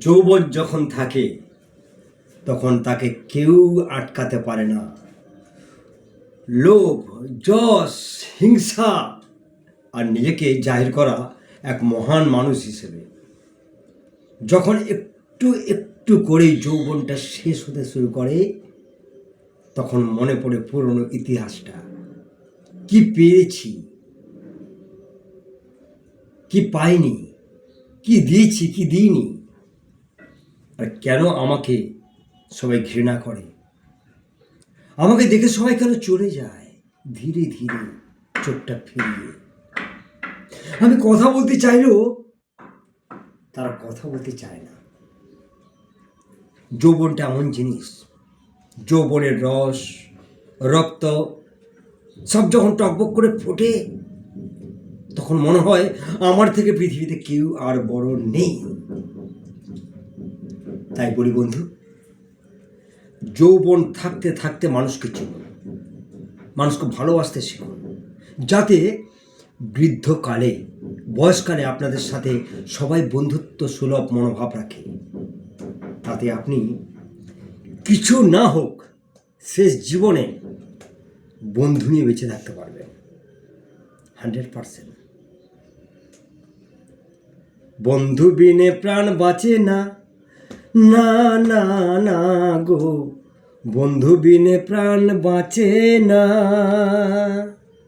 যৌবন যখন থাকে তখন তাকে কেউ আটকাতে পারে না। লোভ, যশ, হিংসা আর নিজেকে জাহির করা এক মহান মানুষ হিসেবে যখন একটু একটু করেই যৌবনটা শেষ হতে শুরু করে, তখন মনে পড়ে পুরনো ইতিহাসটা। কি পেয়েছি, কি পাইনি, কি দিয়েছি, কি দিইনি, আর কেন আমাকে সবাই ঘৃণা করে, আমাকে দেখে সবাই কেন চলে যায় ধীরে ধীরে চোখটা ফিরিয়ে। আমি কথা বলতে চাইলেও তারা কথা বলতে চায় না। যৌবনটা এমন জিনিস, যৌবনের রস, রক্ত সব যখন টকবক করে ফোটে, তখন মনে হয় আমার থেকে পৃথিবীতে কেউ আর বড় নেই। তাই বলি বন্ধু, যৌবন থাকতে থাকতে মানুষকে চিনুন, মানুষকে ভালোবাসতে শিখুন, যাতে বৃদ্ধকালে, বয়সকালে আপনাদের সাথে সবাই বন্ধুত্ব সুলভ মনোভাব রাখে। তাতে আপনি কিছু না হোক শেষ জীবনে বন্ধু নিয়ে বেঁচে থাকতে পারবেন 100%। বন্ধু বিনে প্রাণ বাঁচে না, না না না গো, বন্ধু বিনে প্রাণ বাঁচে না।